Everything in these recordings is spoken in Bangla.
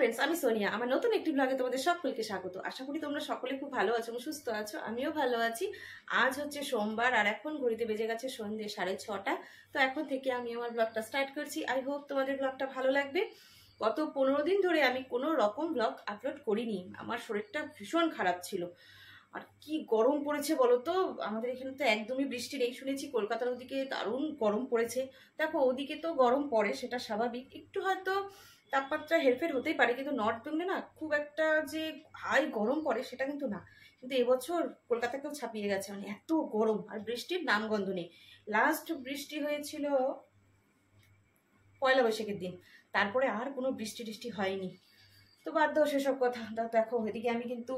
ফ্রেন্ডস, আমি সোনিয়া। আমার নতুন একটি ব্লগে তোমাদের সকলকে স্বাগত। আশা করি তোমরা সকলে খুব ভালো আছো এবং সুস্থ আছো। আমিও ভালো আছি। আজ হচ্ছে সোমবার আর এখন ঘড়িতে বেজে গেছে সন্ধ্যে 6:30। তো এখন থেকে আমি আমার ব্লগটা স্টার্ট করছি। আই হোপ তোমাদের ব্লগটা ভালো লাগবে। গত 15 দিন ধরে আমি কোনো রকম ব্লগ আপলোড করিনি। আমার শরীরটা ভীষণ খারাপ ছিল। আর কি গরম পড়েছে বলো তো। আমাদের এখানে তো একদমই বৃষ্টি নেই, শুনেছি কলকাতার ওদিকে দারুণ গরম পড়েছে। দেখো ওদিকে তো গরম পড়ে, সেটা স্বাভাবিক, একটু হয়তো তাপমাত্রা হেরফের হতেই পারে, কিন্তু নর্থ বেঙ্গলে না খুব একটা যে হাই গরম পড়ে সেটা কিন্তু না। কিন্তু এবছর কলকাতাকেও ছাপিয়ে গেছে, মানে এত গরম, আর বৃষ্টির নামগন্ধ নেই। লাস্ট বৃষ্টি হয়েছিল পয়লা বৈশাখের দিন, তারপরে আর কোনো বৃষ্টি টিষ্টি হয়নি। তো বাদ দাও সেসব কথা। দেখো এদিকে আমি কিন্তু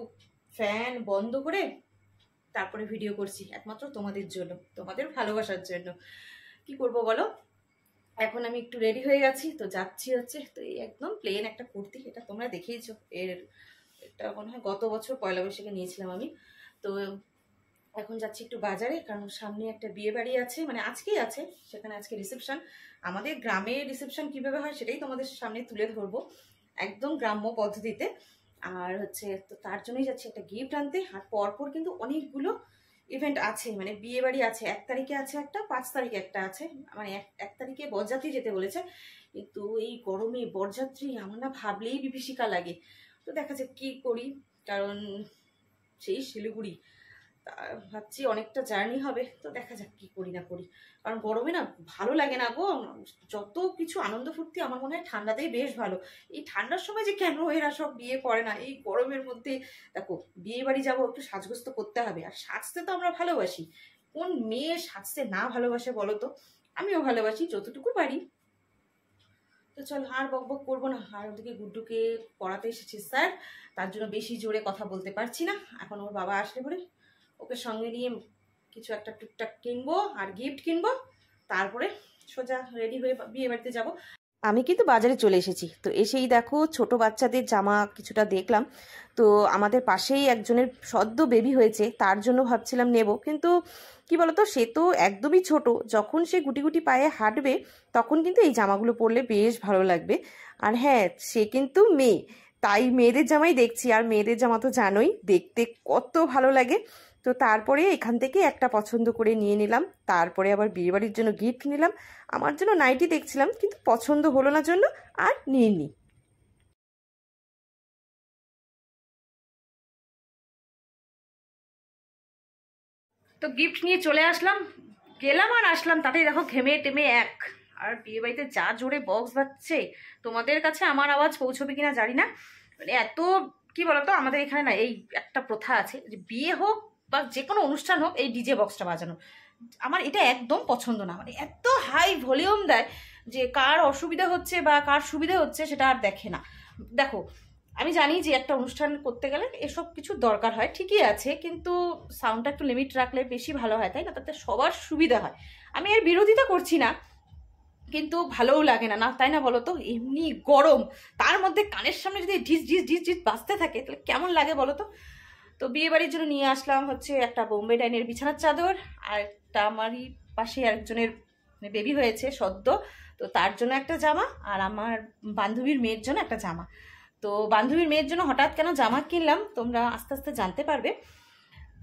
ফ্যান বন্ধ করে তারপরে ভিডিও করছি, একমাত্র তোমাদের জন্য, তোমাদের ভালোবাসার জন্য। কি করব বলো, এখন আমি একটু রেডি হয়ে গেছি, তো যাচ্ছি হচ্ছে, তো এই একদম প্লেন একটা কুর্তি, এটা তোমরা দেখেইছো। এটা মনে হয় গত বছর পয়লা বৈশাখে নিয়েছিলাম আমি। তো এখন যাচ্ছি একটু বাজারে, কারণ সামনে একটা বিয়ে বাড়ি আছে, মানে আজকেই আছে, সেখানে আজকে রিসেপশন। আমাদের গ্রামে রিসেপশন কিভাবে হয় সেটাই তোমাদের সামনে তুলে ধরবো, একদম গ্রাম্য পদ্ধতিতে। আর হচ্ছে তো তার জন্যই যাচ্ছি একটা গিফট আনতে। আর পরপর কিন্তু অনেকগুলো ইভেন্ট আছে, মানে বিয়ে বাড়ি আছে। 1 তারিখে আছে একটা, 5 তারিখে একটা আছে। মানে এক তারিখে বরযাত্রী যেতে বলেছে, কিন্তু এই গরমে বরযাত্রী আমার না ভাবলেই বিভীষিকা লাগে। তো দেখা যাক কি করি, কারণ সেই শিলিগুড়ি, ভাবছি অনেকটা জার্নি হবে। তো দেখা যাক কি করি না করি, কারণ গরমে না ভালো লাগে না গো। যত কিছু আনন্দ ফুর্তি আমার মনে হয় ঠান্ডাতেই বেশ ভালো। এই ঠান্ডার সময় যে কেন এরা সব বিয়ে করে না, এই গরমের মধ্যে দেখো বিয়ে বাড়ি যাবো, একটু সাজগোজ তো করতে হবে, আর সাজতে তো আমরা ভালোবাসি। কোন মেয়ে সাজতে না ভালোবাসে বলো তো? আমিও ভালোবাসি যতটুকু পারি। তো চল আর বক বক করবো না। আর ওদিকে গুড্ডুকে পড়াতে এসেছি স্যার, তার জন্য বেশি জোরে কথা বলতে পারছি না। এখন ওর বাবা আসলে পরে ওকে সঙ্গে নিয়ে কিছু একটা টুকটাক কিনবো আর গিফট কিনবো, তারপরে সোজা রেডি হয়ে বিয়ে বাড়িতে যাবো। আমি কিন্তু বাজারে চলে এসেছি, তো এসেই দেখো ছোট বাচ্চাদের জামা কিছুটা দেখলাম। তো আমাদের পাশেই একজনের সদ্য বেবি হয়েছে, তার জন্য ভাবছিলাম নেব, কিন্তু কি বলতো, সে তো একদমই ছোট, যখন সে গুটি গুটি পায়ে হাঁটবে তখন কিন্তু এই জামাগুলো পরলে বেশ ভালো লাগবে। আর হ্যাঁ, সে কিন্তু মেয়ে, তাই মেয়েদের জামাই দেখছি, আর মেয়েদের জামা তো জানোই দেখতে কত ভালো লাগে। তো তারপরে এখান থেকে একটা পছন্দ করে নিয়ে নিলাম, তারপরে আবার বিয়েবাড়ির জন্য গিফট নিলাম। আমার জন্য নাইটি দেখছিলাম, কিন্তু পছন্দ হলো না জন্য আর নিইনি। তো গিফট নিয়ে চলে আসলাম, গেলাম আর আসলাম, তাতেই দেখো ঘেমে টেমে এক। আর বিয়ে বাড়িতে যা জোরে বক্স বাজছে, তোমাদের কাছে আমার আওয়াজ পৌঁছবে কিনা জানি না। মানে এত, কি বলতো, আমাদের এখানে না এই একটা প্রথা আছে যে বিয়ে হোক বা যে কোনো অনুষ্ঠান হোক এই ডিজে বক্সটা বাজানো, আমার এটা একদম পছন্দ না। মানে এত হাই ভলিউম দেয় যে কার অসুবিধা হচ্ছে বা কার সুবিধা হচ্ছে সেটা আর দেখে না। দেখো আমি জানি যে একটা অনুষ্ঠান করতে গেলে এসব কিছু দরকার হয়, ঠিকই আছে, কিন্তু সাউন্ডটা একটু লিমিট রাখলে বেশি ভালো হয়, তাই না? তাতে সবার সুবিধা হয়। আমি এর বিরোধিতা করছি না, কিন্তু ভালোও লাগে না, না তাই না বলো তো? এমনি গরম, তার মধ্যে কানের সামনে যদি ঢিস ঢিস ঢিস ঢিস বাজতে থাকে তাহলে কেমন লাগে বলো তো? তো বিয়ে বাড়ির জন্য নিয়ে আসলাম হচ্ছে একটা বোম্বে ডাইনের বিছানার চাদর, আর একটা আমারই পাশে আরেকজনের বেবি হয়েছে সদ্য, তো তার জন্য একটা জামা, আর আমার বান্ধবীর মেয়ের জন্য একটা জামা। তো বান্ধবীর মেয়ের জন্য হঠাৎ কেন জামা কিনলাম তোমরা আস্তে আস্তে জানতে পারবে,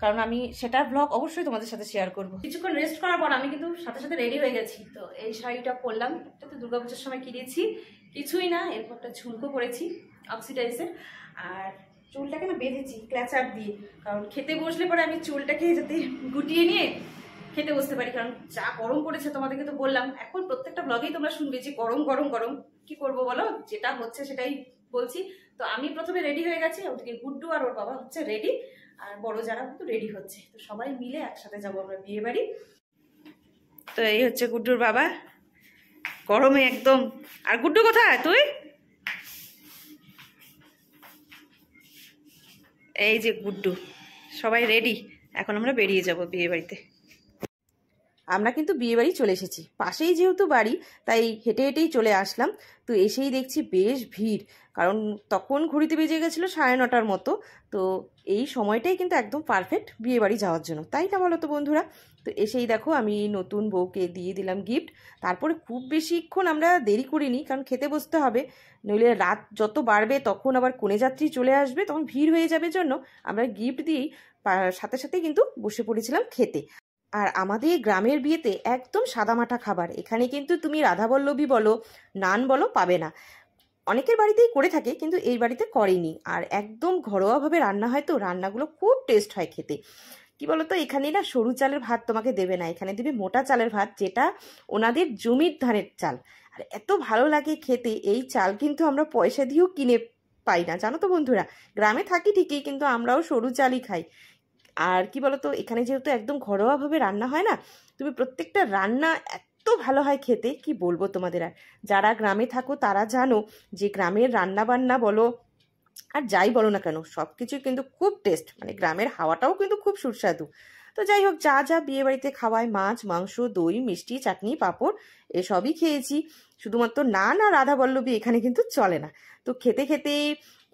কারণ আমি সেটার ব্লগ অবশ্যই তোমাদের সাথে শেয়ার করব। কিছুক্ষণ রেস্ট করার পর আমি কিন্তু সাথে সাথে রেডি হয়ে গেছি। তো এই শাড়িটা পরলাম, এটা তো দুর্গাপূজার সময় কিনেছি, কিছুই না, এরপরটা ঝুমকো পরেছি অক্সিডাইজের। আর চুলটাকে না বেঁধেছি ক্ল্যাচার দিয়ে, কারণ খেতে বসলে পরে আমি চুলটাকে যাতে গুটিয়ে নিয়ে খেতে বসতে পারি, কারণ যা গরম পড়েছে তোমাদেরকে তো বললাম। এখন প্রত্যেকটা ব্লগেই তোমরা শুনবে যে গরম গরম গরম, কি করবো বলো, যেটা হচ্ছে সেটাই বলছি। তো আমি প্রথমে রেডি হয়ে গেছি, ওদিকে গুড্ডু আর ওর বাবা হচ্ছে রেডি, আর বড় যারা কিন্তু রেডি হচ্ছে। তো সবাই মিলে একসাথে যাবো আমরা বিয়ে বাড়ি। তো এই হচ্ছে গুড্ডুর বাবা, গরমে একদম। আর গুড্ডু কোথায় তুই? এই যে গুড্ডু, সবাই রেডি, এখন আমরা বেরিয়ে যাব বিয়ে বাড়িতে। আমরা কিন্তু বিয়েবাড়ি চলে এসেছি, পাশেই যেহেতু বাড়ি তাই হেঁটে হেঁটেই চলে আসলাম। তো এসেই দেখছি বেশ ভিড়, কারণ তখন ঘড়িতে বেজে গেছিলো 9:30 মতো। তো এই সময়টাই কিন্তু একদম পারফেক্ট বিয়েবাড়ি যাওয়ার জন্য, তাই না বলো তো বন্ধুরা? তো এসেই দেখো আমি নতুন বউকে দিয়ে দিলাম গিফট। তারপরে খুব বেশিক্ষণ আমরা দেরি করিনি, কারণ খেতে বসতে হবে, নইলে রাত যত বাড়বে তখন আবার কনেযাত্রী চলে আসবে, তখন ভিড় হয়ে যাবে। জন্য আমরা গিফট দিয়েই সাথে সাথে কিন্তু বসে পড়েছিলাম খেতে। আর আমাদের গ্রামের বিয়েতে একদম সাদামাটা খাবার, এখানে কিন্তু তুমি রাধাবল্লভী বলো, নান বলো, পাবে না। অনেকের বাড়িতেই করে থাকে, কিন্তু এই বাড়িতে করেনি। আর একদম ঘরোয়াভাবে রান্না হয়, তো রান্নাগুলো খুব টেস্ট হয় খেতে। কি বলতো, এখানে না সরু চালের ভাত তোমাকে দেবে না, এখানে দেবে মোটা চালের ভাত, যেটা ওনাদের জমির ধানের চাল। আর এত ভালো লাগে খেতে, এই চাল কিন্তু আমরা পয়সা দিয়েও কিনে পাই না, জানো তো বন্ধুরা। গ্রামে থাকি ঠিকই, কিন্তু আমরাও সরু চালই খাই। আর কি বলতো, এখানে যেহেতু একদম ঘরোয়াভাবে রান্না হয় না, তুমি প্রত্যেকটা রান্না এত ভালো হয় খেতে, কি বলবো তোমাদের। আর যারা গ্রামে থাকো তারা জানো যে গ্রামের রান্না বান্না বলো আর যাই বলো না কেন, সব কিছুই কিন্তু খুব টেস্ট, মানে গ্রামের হাওয়াটাও কিন্তু খুব সুস্বাদু। তো যাই হোক, যা যা বিয়ে বাড়িতে খাওয়ায়, মাছ, মাংস, দই, মিষ্টি, চাটনি, পাঁপড়, এসবই খেয়েছি। শুধুমাত্র নান আর রাধাবল্লভী এখানে কিন্তু চলে না। তো খেতে খেতে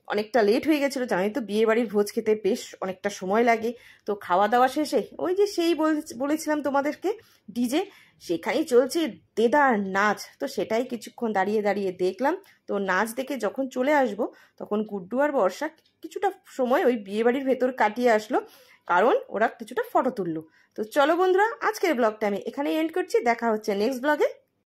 অনেকটা লেট হয়ে গেছিলো, জানোই তো বিয়ে বাড়ির ভোজ খেতে বেশ অনেকটা সময় লাগে। তো খাওয়া দাওয়া শেষে ওই যে সেই বলেছিলাম তোমাদেরকে, ডিজে, সেখানেই চলছে দেদার নাচ। তো সেটাই কিছুক্ষণ দাঁড়িয়ে দাঁড়িয়ে দেখলাম। তো নাচ দেখে যখন চলে আসব, তখন গুড্ডু আর বর্ষা কিছুটা সময় ওই বিয়ে বাড়ির ভেতর কাটিয়ে আসলো, কারণ ওরা কিছুটা ফটো তুললো। তো চলো বন্ধুরা, আজকের ব্লগটা আমি এখানেই এন্ড করছি, দেখা হচ্ছে নেক্সট ব্লগে।